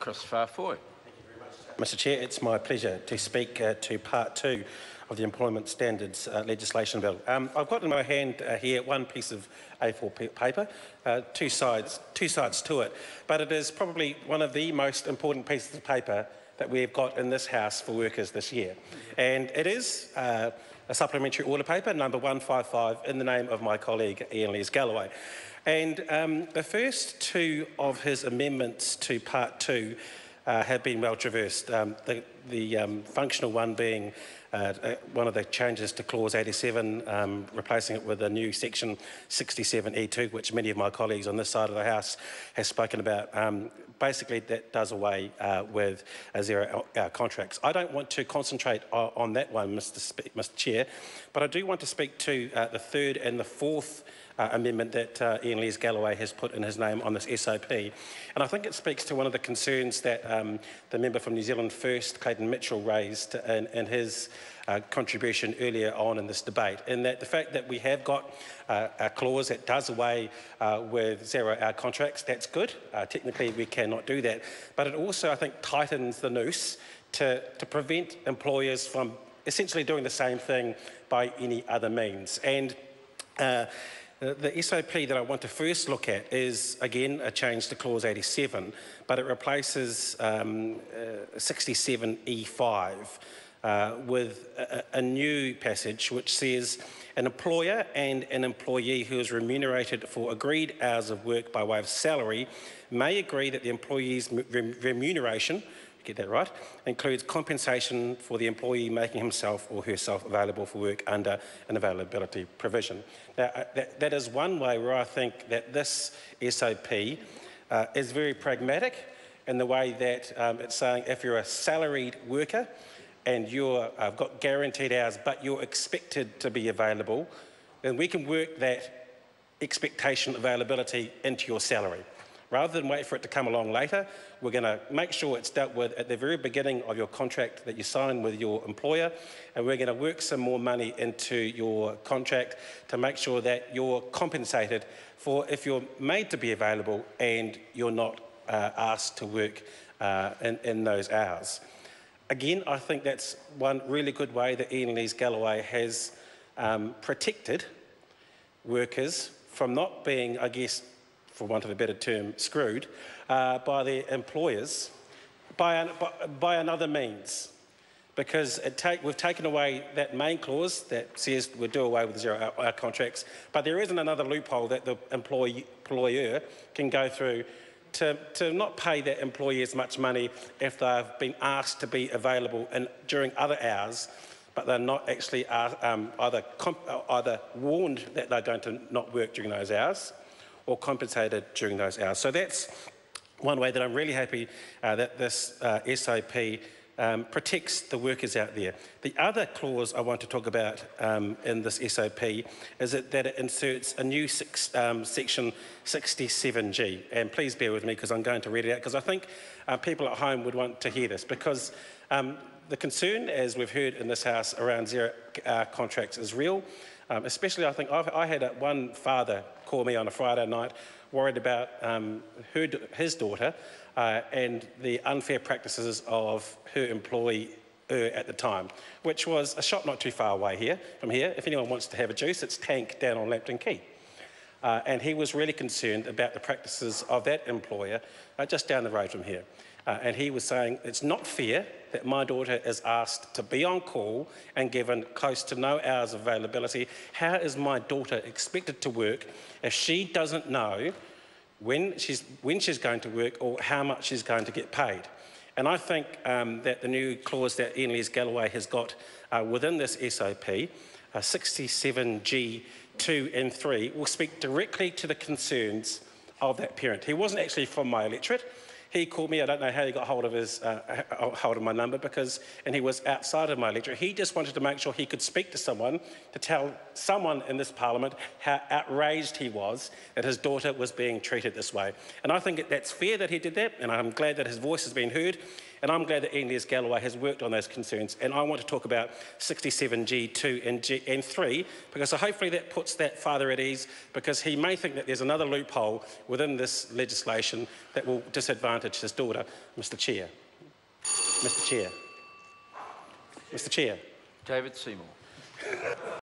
Chris Farfoy. Mr Chair, it's my pleasure to speak to Part 2 of the Employment Standards Legislation Bill. I've got in my hand here one piece of A4 paper, two sides to it, but it is probably one of the most important pieces of paper that we've got in this House for workers this year. And it is a supplementary order paper, number 155, in the name of my colleague Ian Lees-Galloway. And the first two of his amendments to Part 2 have been well traversed. The functional one being one of the changes to Clause 87, replacing it with a new Section 67E2, which many of my colleagues on this side of the House have spoken about. Basically, that does away with zero-hour contracts. I don't want to concentrate on that one, Mr Chair, but I do want to speak to the third and the fourth amendment that Ian Lees-Galloway has put in his name on this SOP. And I think it speaks to one of the concerns that the member from New Zealand First, Clayton Mitchell, raised in his contribution earlier on in this debate, in that the fact that we have got a clause that does away with zero-hour contracts, that's good. Technically, we cannot do that. But it also, I think, tightens the noose to prevent employers from essentially doing the same thing by any other means. And the SOP that I want to first look at is, again, a change to Clause 87, but it replaces 67E5 with a new passage which says, an employer and an employee who is remunerated for agreed hours of work by way of salary may agree that the employee's remuneration, get that right, includes compensation for the employee making himself or herself available for work under an availability provision. Now, that is one way where I think that this SOP is very pragmatic in the way that it's saying if you're a salaried worker and you've got guaranteed hours but you're expected to be available, then we can work that expectation availability into your salary. Rather than wait for it to come along later, we're going to make sure it's dealt with at the very beginning of your contract that you sign with your employer, and we're going to work some more money into your contract to make sure that you're compensated for if you're made to be available and you're not asked to work in those hours. Again, I think that's one really good way that Ian Lees-Galloway has protected workers from not being, I guess, for want of a better term, screwed by their employers by another means. Because we've taken away that main clause that says we'll do away with zero-hour contracts, but there isn't another loophole that the employer can go through to not pay their employee as much money if they've been asked to be available during other hours, but they're not actually either warned that they're going to not work during those hours or compensated during those hours. So that's one way that I'm really happy that this SOP protects the workers out there. The other clause I want to talk about in this SOP is that it inserts a new section 67G. And please bear with me because I'm going to read it out because I think people at home would want to hear this, because the concern, as we've heard in this House, around zero-hour contracts is real. Especially, I think I had one father call me on a Friday night worried about his daughter and the unfair practices of her employer at the time, which was a shop not too far away from here. If anyone wants to have a juice, it's Tank down on Lambton Quay. And he was really concerned about the practices of that employer just down the road from here. And he was saying, it's not fair that my daughter is asked to be on call and given close to no hours of availability. How is my daughter expected to work if she doesn't know when she's going to work or how much she's going to get paid? And I think that the new clause that Ian Lees-Galloway has got within this SOP, 67G 2 and 3, will speak directly to the concerns of that parent. He wasn't actually from my electorate. He called me. I don't know how he got hold of my number, and he was outside of my electorate. He just wanted to make sure he could speak to someone to tell someone in this Parliament how outraged he was that his daughter was being treated this way. And I think that's fair that he did that, and I'm glad that his voice has been heard. And I'm glad that Ian Lees-Galloway has worked on those concerns. And I want to talk about 67G2 and 3, because hopefully that puts that father at ease, because he may think that there's another loophole within this legislation that will disadvantage advantage his daughter, Mr Chair. Mr Chair. Mr Chair. David Seymour.